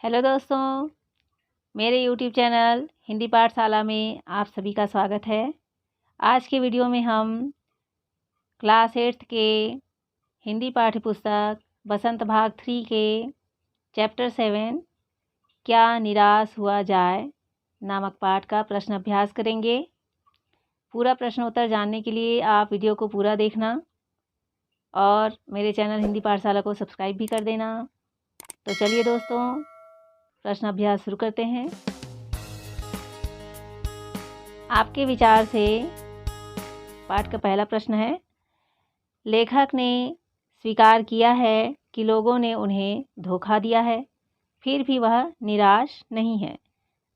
Hello दोस्तों, मेरे YouTube channel Hindi पाठशाला में आप सभी का स्वागत है। आज के वीडियो में हम क्लास 8th के हिंदी पाठ्य पुस्तक बसंत भाग 3 के चैप्टर 7 क्या निराश हुआ जाए नामक पाठ का प्रश्न अभ्यास करेंगे। पूरा प्रश्न उत्तर जानने के लिए आप वीडियो को पूरा देखना और मेरे चैनल हिंदी पाठशाला को सब्सक्राइब भी कर देना। तो चलिए दोस्तों, प्रश्न अभ्यास शुरू करते हैं। आपके विचार से पाठ का पहला प्रश्न है, लेखक ने स्वीकार किया है कि लोगों ने उन्हें धोखा दिया है, फिर भी वह निराश नहीं है।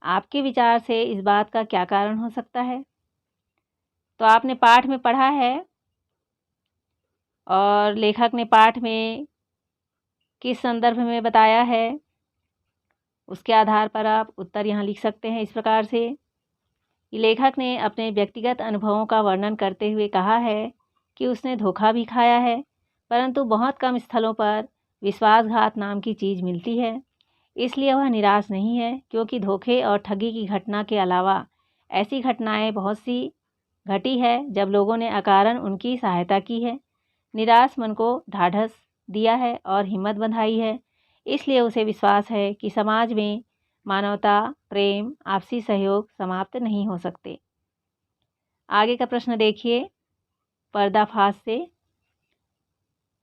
आपके विचार से इस बात का क्या कारण हो सकता है? तो आपने पाठ में पढ़ा है और लेखक ने पाठ में किस संदर्भ में बताया है, उसके आधार पर आप उत्तर यहाँ लिख सकते हैं इस प्रकार से। लेखक ने अपने व्यक्तिगत अनुभवों का वर्णन करते हुए कहा है कि उसने धोखा भी खाया है, परंतु बहुत कम स्थलों पर विश्वासघात नाम की चीज़ मिलती है। इसलिए वह निराश नहीं है, क्योंकि धोखे और ठगी की घटना के अलावा ऐसी घटनाएं बहुत सी घटी है जब लोगों ने अकारण उनकी सहायता की है। निराश मन को ढाढ़स दिया है और हिम्मत बंधाई है। इसलिए उसे विश्वास है कि समाज में मानवता, प्रेम, आपसी सहयोग समाप्त नहीं हो सकते। आगे का प्रश्न देखिए, पर्दाफाश से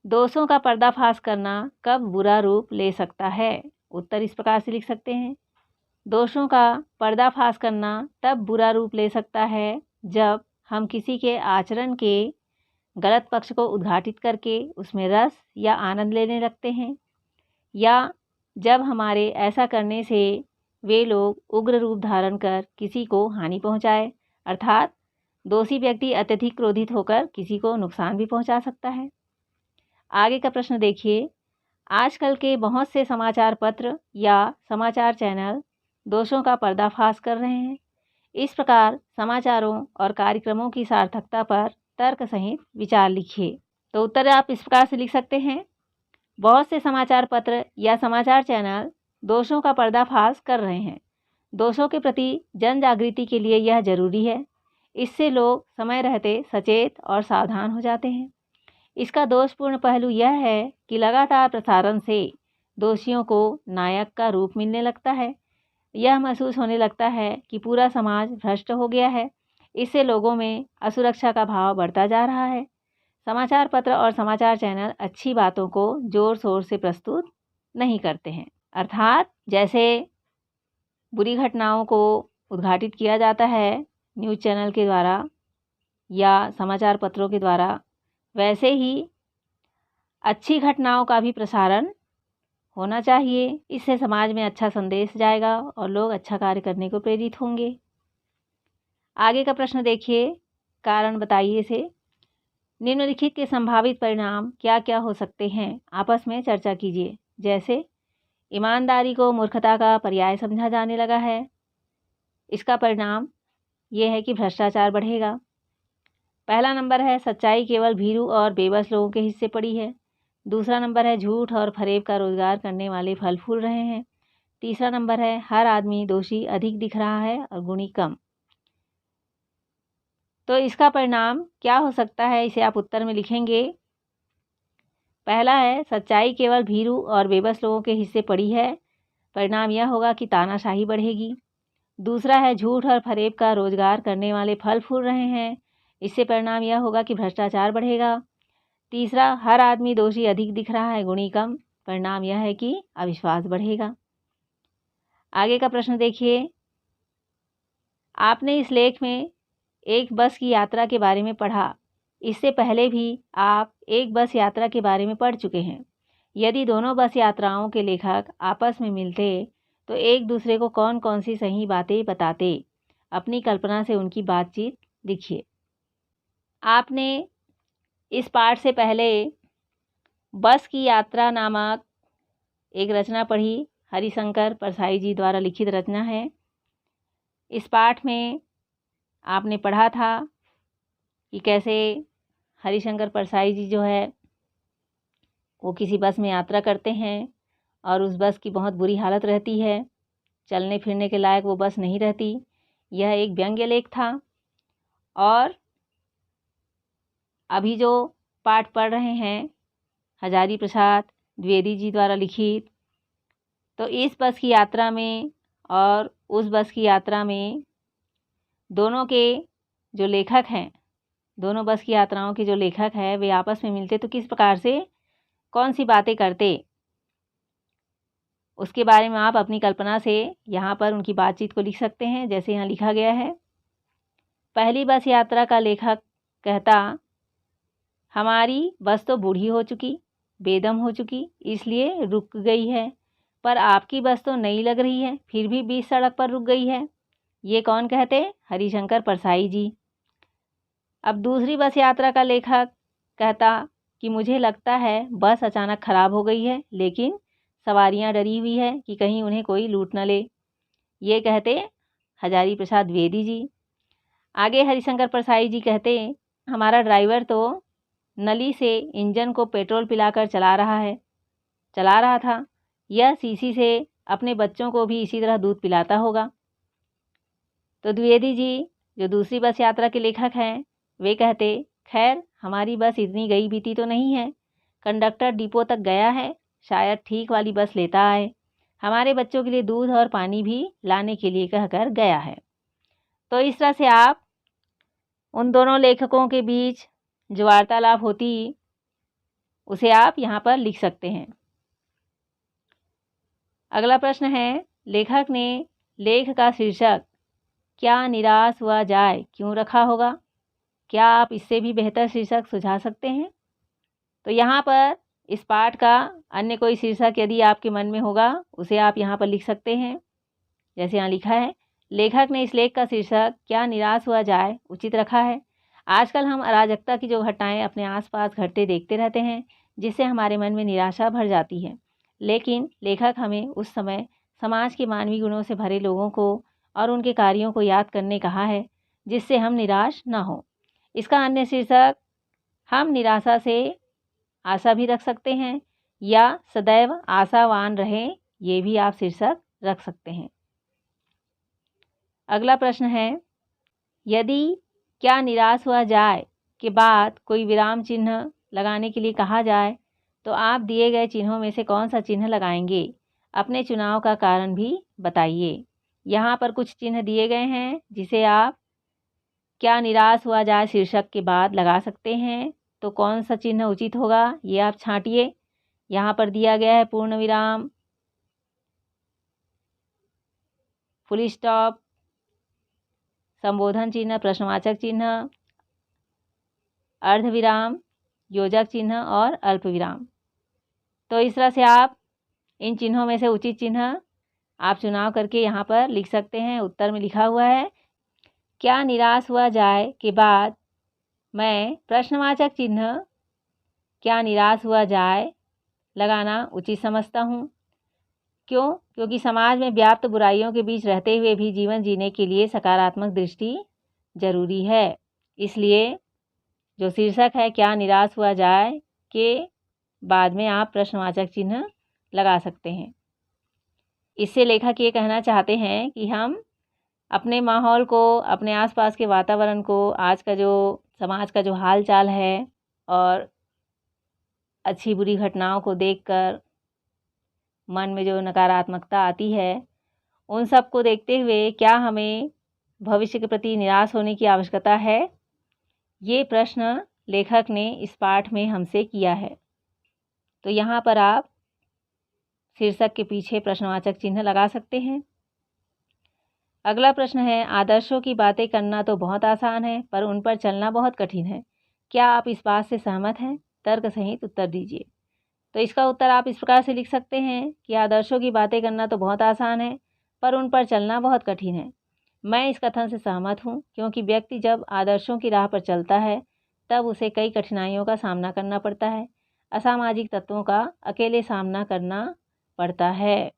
दोषों का पर्दाफाश करना कब बुरा रूप ले सकता है? उत्तर इस प्रकार से लिख सकते हैं। दोषों का पर्दाफाश करना तब बुरा रूप ले सकता है जब हम किसी के आचरण के गलत पक्ष को उद्घाटित करके उसमें रस या आनंद लेने लगते हैं, या जब हमारे ऐसा करने से वे लोग उग्र रूप धारण कर किसी को हानि पहुंचाए, अर्थात दोषी व्यक्ति अत्यधिक क्रोधित होकर किसी को नुकसान भी पहुंचा सकता है। आगे का प्रश्न देखिए, आजकल के बहुत से समाचार पत्र या समाचार चैनल दोषों का पर्दाफाश कर रहे हैं। इस प्रकार समाचारों और कार्यक्रमों की सार्थकता पर तर्क सहित विचार लिखिए। तो उत्तर आप इस प्रकार से लिख सकते हैं, बहुत से समाचार पत्र या समाचार चैनल दोषों का पर्दाफाश कर रहे हैं। दोषों के प्रति जन जागृति के लिए यह जरूरी है। इससे लोग समय रहते सचेत और सावधान हो जाते हैं। इसका दोषपूर्ण पहलू यह है कि लगातार प्रसारण से दोषियों को नायक का रूप मिलने लगता है। यह महसूस होने लगता है कि पूरा समाज भ्रष्ट हो गया है। इससे लोगों में असुरक्षा का भाव बढ़ता जा रहा है। समाचार पत्र और समाचार चैनल अच्छी बातों को जोर शोर से प्रस्तुत नहीं करते हैं, अर्थात जैसे बुरी घटनाओं को उद्घाटित किया जाता है न्यूज़ चैनल के द्वारा या समाचार पत्रों के द्वारा, वैसे ही अच्छी घटनाओं का भी प्रसारण होना चाहिए। इससे समाज में अच्छा संदेश जाएगा और लोग अच्छा कार्य करने को प्रेरित होंगे। आगे का प्रश्न देखिए, कारण बताइए से निम्नलिखित के संभावित परिणाम क्या क्या हो सकते हैं, आपस में चर्चा कीजिए। जैसे ईमानदारी को मूर्खता का पर्याय समझा जाने लगा है। इसका परिणाम ये है कि भ्रष्टाचार बढ़ेगा। पहला नंबर है सच्चाई केवल भीरू और बेबस लोगों के हिस्से पड़ी है। दूसरा नंबर है झूठ और फरेब का रोजगार करने वाले फल फूल रहे हैं। तीसरा नंबर है हर आदमी दोषी अधिक दिख रहा है और गुणी कम। तो इसका परिणाम क्या हो सकता है, इसे आप उत्तर में लिखेंगे। पहला है सच्चाई केवल भीरू और बेबस लोगों के हिस्से पड़ी है। परिणाम यह होगा कि तानाशाही बढ़ेगी। दूसरा है झूठ और फरेब का रोजगार करने वाले फल फूल रहे हैं। इससे परिणाम यह होगा कि भ्रष्टाचार बढ़ेगा। तीसरा, हर आदमी दोषी अधिक दिख रहा है, गुणी कम। परिणाम यह है कि अविश्वास बढ़ेगा। आगे का प्रश्न देखिए, आपने इस लेख में एक बस की यात्रा के बारे में पढ़ा। इससे पहले भी आप एक बस यात्रा के बारे में पढ़ चुके हैं। यदि दोनों बस यात्राओं के लेखक आपस में मिलते तो एक दूसरे को कौन कौन सी सही बातें बताते? अपनी कल्पना से उनकी बातचीत लिखिए। आपने इस पाठ से पहले बस की यात्रा नामक एक रचना पढ़ी, हरिशंकर परसाई जी द्वारा लिखित रचना है। इस पाठ में आपने पढ़ा था कि कैसे हरिशंकर परसाई जी जो है वो किसी बस में यात्रा करते हैं और उस बस की बहुत बुरी हालत रहती है, चलने फिरने के लायक वो बस नहीं रहती। यह एक व्यंग्य लेख था। और अभी जो पाठ पढ़ रहे हैं हजारी प्रसाद द्विवेदी जी द्वारा लिखित, तो इस बस की यात्रा में और उस बस की यात्रा में दोनों के जो लेखक हैं, दोनों बस की यात्राओं के जो लेखक हैं वे आपस में मिलते तो किस प्रकार से कौन सी बातें करते, उसके बारे में आप अपनी कल्पना से यहाँ पर उनकी बातचीत को लिख सकते हैं। जैसे यहाँ लिखा गया है। पहली बस यात्रा का लेखक कहता, हमारी बस तो बूढ़ी हो चुकी, बेदम हो चुकी, इसलिए रुक गई है, पर आपकी बस तो नई लग रही है, फिर भी बीच सड़क पर रुक गई है। ये कौन कहते? हरिशंकर परसाई जी। अब दूसरी बस यात्रा का लेखक कहता कि मुझे लगता है बस अचानक ख़राब हो गई है, लेकिन सवारियां डरी हुई है कि कहीं उन्हें कोई लूट न ले। ये कहते हजारी प्रसाद द्विवेदी जी। आगे हरिशंकर परसाई जी कहते, हमारा ड्राइवर तो नली से इंजन को पेट्रोल पिलाकर चला रहा था। यह सीसी से अपने बच्चों को भी इसी तरह दूध पिलाता होगा। तो द्विवेदी जी जो दूसरी बस यात्रा के लेखक हैं वे कहते, खैर हमारी बस इतनी गई बीती तो नहीं है, कंडक्टर डिपो तक गया है, शायद ठीक वाली बस लेता आए, हमारे बच्चों के लिए दूध और पानी भी लाने के लिए कहकर गया है। तो इस तरह से आप उन दोनों लेखकों के बीच जो वार्तालाप होती उसे आप यहाँ पर लिख सकते हैं। अगला प्रश्न है, लेखक ने लेख का शीर्षक क्या निराश हुआ जाए क्यों रखा होगा? क्या आप इससे भी बेहतर शीर्षक सुझा सकते हैं? तो यहाँ पर इस पाठ का अन्य कोई शीर्षक यदि आपके मन में होगा उसे आप यहाँ पर लिख सकते हैं। जैसे यहाँ लिखा है, लेखक ने इस लेख का शीर्षक क्या निराश हुआ जाए उचित रखा है। आजकल हम अराजकता की जो घटनाएं अपने आसपास घटते देखते रहते हैं, जिससे हमारे मन में निराशा भर जाती है, लेकिन लेखक हमें उस समय समाज के मानवीय गुणों से भरे लोगों को और उनके कार्यों को याद करने कहा है, जिससे हम निराश न हो। इसका अन्य शीर्षक हम निराशा से आशा भी रख सकते हैं या सदैव आशावान रहें, ये भी आप शीर्षक रख सकते हैं। अगला प्रश्न है, यदि क्या निराश हुआ जाए के बाद कोई विराम चिन्ह लगाने के लिए कहा जाए तो आप दिए गए चिन्हों में से कौन सा चिन्ह लगाएंगे? अपने चुनाव का कारण भी बताइए। यहाँ पर कुछ चिन्ह दिए गए हैं जिसे आप क्या निराश हुआ जाए शीर्षक के बाद लगा सकते हैं। तो कौन सा चिन्ह उचित होगा ये आप छांटिए। यहाँ पर दिया गया है पूर्ण विराम, फुल स्टॉप, संबोधन चिन्ह, प्रश्नवाचक चिन्ह, अर्धविराम, योजक चिन्ह और अल्पविराम। तो इस तरह से आप इन चिन्हों में से उचित चिन्ह आप चुनाव करके यहाँ पर लिख सकते हैं। उत्तर में लिखा हुआ है, क्या निराश हुआ जाए के बाद मैं प्रश्नवाचक चिन्ह क्या निराश हुआ जाए लगाना उचित समझता हूँ। क्यों? क्योंकि समाज में व्याप्त बुराइयों के बीच रहते हुए भी जीवन जीने के लिए सकारात्मक दृष्टि जरूरी है। इसलिए जो शीर्षक है क्या निराश हुआ जाए के बाद में आप प्रश्नवाचक चिन्ह लगा सकते हैं। इससे लेखक ये कहना चाहते हैं कि हम अपने माहौल को, अपने आसपास के वातावरण को, आज का जो समाज का जो हाल चाल है और अच्छी बुरी घटनाओं को देखकर मन में जो नकारात्मकता आती है, उन सब को देखते हुए क्या हमें भविष्य के प्रति निराश होने की आवश्यकता है? ये प्रश्न लेखक ने इस पाठ में हमसे किया है। तो यहाँ पर आप शीर्षक के पीछे प्रश्नवाचक चिन्ह लगा सकते हैं। अगला प्रश्न है, आदर्शों की बातें करना तो बहुत आसान है पर उन पर चलना बहुत कठिन है। क्या आप इस बात से सहमत हैं? तर्क सहित उत्तर दीजिए। तो इसका उत्तर आप इस प्रकार से लिख सकते हैं कि आदर्शों की बातें करना तो बहुत आसान है पर उन पर चलना बहुत कठिन है। मैं इस कथन से सहमत हूँ, क्योंकि व्यक्ति जब आदर्शों की राह पर चलता है तब उसे कई कठिनाइयों का सामना करना पड़ता है। असामाजिक तत्वों का अकेले सामना करना पड़ता है।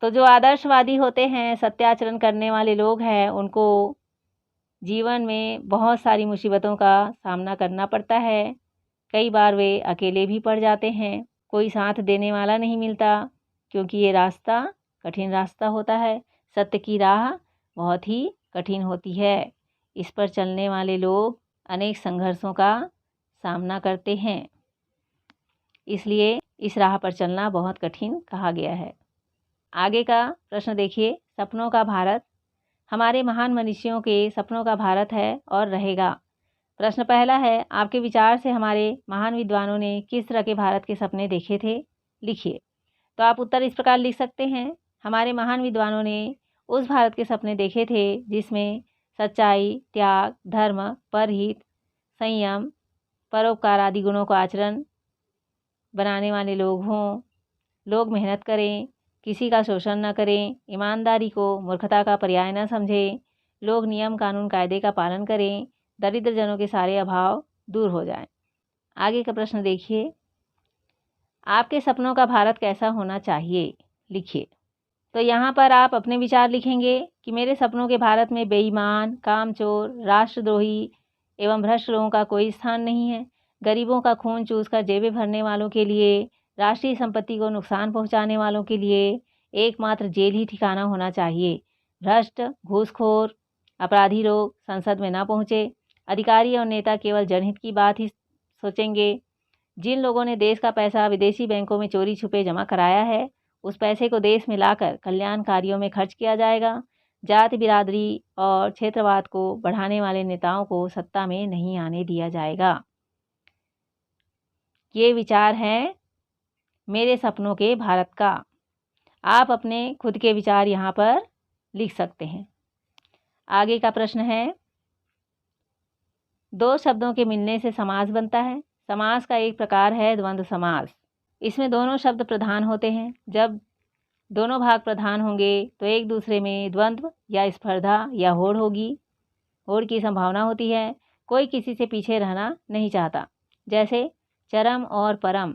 तो जो आदर्शवादी होते हैं, सत्याचरण करने वाले लोग हैं, उनको जीवन में बहुत सारी मुसीबतों का सामना करना पड़ता है। कई बार वे अकेले भी पड़ जाते हैं, कोई साथ देने वाला नहीं मिलता, क्योंकि ये रास्ता कठिन रास्ता होता है। सत्य की राह बहुत ही कठिन होती है। इस पर चलने वाले लोग अनेक संघर्षों का सामना करते हैं, इसलिए इस राह पर चलना बहुत कठिन कहा गया है। आगे का प्रश्न देखिए, सपनों का भारत। हमारे महान मनीषियों के सपनों का भारत है और रहेगा। प्रश्न पहला है, आपके विचार से हमारे महान विद्वानों ने किस तरह के भारत के सपने देखे थे? लिखिए। तो आप उत्तर इस प्रकार लिख सकते हैं, हमारे महान विद्वानों ने उस भारत के सपने देखे थे जिसमें सच्चाई, त्याग, धर्म, परहित, संयम, परोपकार आदि गुणों को आचरण बनाने वाले लोग हों, लोग मेहनत करें, किसी का शोषण न करें, ईमानदारी को मूर्खता का पर्याय न समझें, लोग नियम कानून कायदे का पालन करें, दरिद्र जनों के सारे अभाव दूर हो जाएं। आगे का प्रश्न देखिए, आपके सपनों का भारत कैसा होना चाहिए? लिखिए। तो यहाँ पर आप अपने विचार लिखेंगे कि मेरे सपनों के भारत में बेईमान, कामचोर, राष्ट्रद्रोही एवं भ्रष्ट लोगों का कोई स्थान नहीं है। गरीबों का खून चूसकर जेबें भरने वालों के लिए, राष्ट्रीय संपत्ति को नुकसान पहुंचाने वालों के लिए एकमात्र जेल ही ठिकाना होना चाहिए। भ्रष्ट, घूसखोर, अपराधी लोग संसद में न पहुँचे। अधिकारी और नेता केवल जनहित की बात ही सोचेंगे। जिन लोगों ने देश का पैसा विदेशी बैंकों में चोरी छुपे जमा कराया है, उस पैसे को देश में लाकर कल्याण कार्यों में खर्च किया जाएगा। जाति बिरादरी और क्षेत्रवाद को बढ़ाने वाले नेताओं को सत्ता में नहीं आने दिया जाएगा। ये विचार हैं मेरे सपनों के भारत का। आप अपने खुद के विचार यहाँ पर लिख सकते हैं। आगे का प्रश्न है, दो शब्दों के मिलने से समास बनता है। समास का एक प्रकार है द्वंद्व समास। इसमें दोनों शब्द प्रधान होते हैं। जब दोनों भाग प्रधान होंगे तो एक दूसरे में द्वंद्व या स्पर्धा या होड़ होगी, होड़ की संभावना होती है। कोई किसी से पीछे रहना नहीं चाहता। जैसे चरम और परम,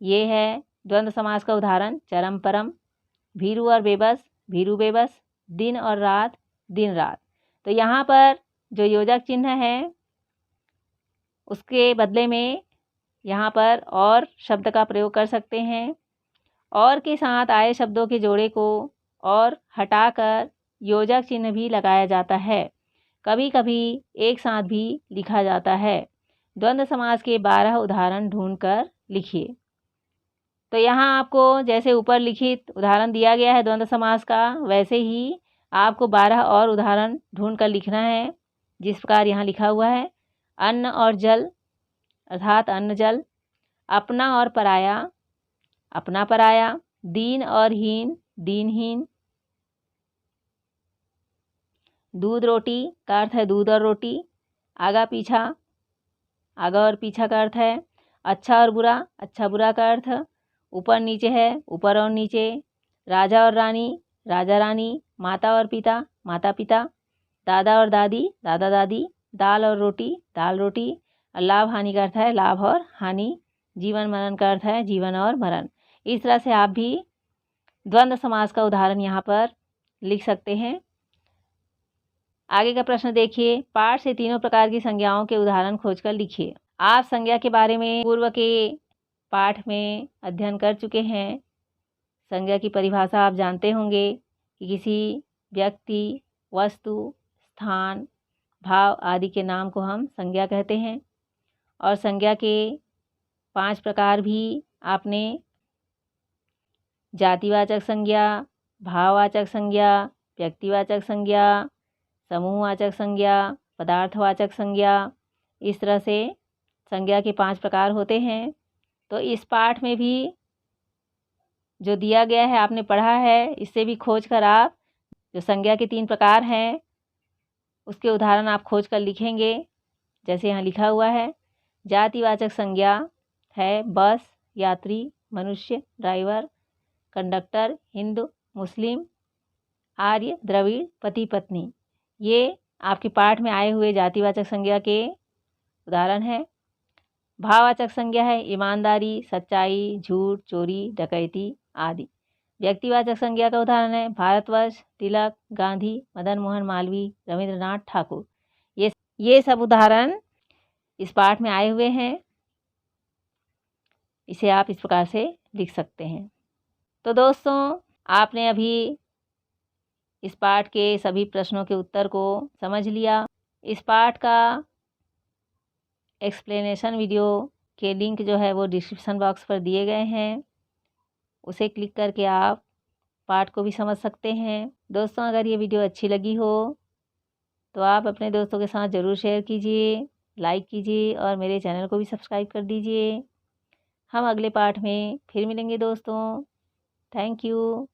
ये है द्वंद्व समास का उदाहरण। चरम परम। भीरू और बेबस, भीरू बेबस। दिन और रात, दिन रात। तो यहाँ पर जो योजक चिन्ह है उसके बदले में यहाँ पर और शब्द का प्रयोग कर सकते हैं। और के साथ आए शब्दों के जोड़े को और हटाकर योजक चिन्ह भी लगाया जाता है। कभी कभी एक साथ भी लिखा जाता है। द्वंद्व समास के 12 उदाहरण ढूंढकर लिखिए। तो यहाँ आपको जैसे ऊपर लिखित उदाहरण दिया गया है द्वंद्व समास का, वैसे ही आपको 12 और उदाहरण ढूंढकर लिखना है, जिस प्रकार यहाँ लिखा हुआ है। अन्न और जल अर्थात अन्न जल। अपना और पराया, अपना पराया। दीन और हीन, दीनहीन। दूध रोटी का अर्थ है दूध और रोटी। आगा पीछा, आगा और पीछा का अर्थ है। अच्छा और बुरा, अच्छा बुरा का अर्थ। ऊपर नीचे है, ऊपर और नीचे। राजा और रानी, राजा रानी। माता और पिता, माता पिता। दादा और दादी, दादा दादी। दाल और रोटी, दाल रोटी। लाभ हानि का अर्थ है लाभ और हानि। जीवन मरण का अर्थ है जीवन और मरण। इस तरह से आप भी द्वंद्व समास का उदाहरण यहाँ पर लिख सकते हैं। आगे का प्रश्न देखिए, पाठ से तीनों प्रकार की संज्ञाओं के उदाहरण खोजकर लिखिए। आप संज्ञा के बारे में पूर्व के पाठ में अध्ययन कर चुके हैं। संज्ञा की परिभाषा आप जानते होंगे कि किसी व्यक्ति, वस्तु, स्थान, भाव आदि के नाम को हम संज्ञा कहते हैं। और संज्ञा के 5 प्रकार भी आपने जातिवाचक संज्ञा, भाववाचक संज्ञा, व्यक्तिवाचक संज्ञा, समूहवाचक संज्ञा, पदार्थवाचक संज्ञा, इस तरह से संज्ञा के 5 प्रकार होते हैं। तो इस पाठ में भी जो दिया गया है आपने पढ़ा है, इससे भी खोज कर आप जो संज्ञा के 3 प्रकार हैं उसके उदाहरण आप खोज कर लिखेंगे। जैसे यहाँ लिखा हुआ है, जातिवाचक संज्ञा है बस, यात्री, मनुष्य, ड्राइवर, कंडक्टर, हिंदू, मुस्लिम, आर्य, द्रविड़, पति पत्नी। ये आपके पाठ में आए हुए जातिवाचक संज्ञा के उदाहरण हैं। भाववाचक संज्ञा है ईमानदारी, सच्चाई, झूठ, चोरी, डकैती आदि। व्यक्तिवाचक संज्ञा का उदाहरण है भारतवर्ष, तिलक, गांधी, मदन मोहन मालवीय, रविंद्रनाथ ठाकुर। ये सब उदाहरण इस पाठ में आए हुए हैं। इसे आप इस प्रकार से लिख सकते हैं। तो दोस्तों, आपने अभी इस पाठ के सभी प्रश्नों के उत्तर को समझ लिया। इस पाठ का एक्सप्लेनेशन वीडियो के लिंक जो है वो डिस्क्रिप्शन बॉक्स पर दिए गए हैं, उसे क्लिक करके आप पाठ को भी समझ सकते हैं। दोस्तों, अगर ये वीडियो अच्छी लगी हो तो आप अपने दोस्तों के साथ ज़रूर शेयर कीजिए, लाइक कीजिए और मेरे चैनल को भी सब्सक्राइब कर दीजिए। हम अगले पाठ में फिर मिलेंगे दोस्तों। Thank you.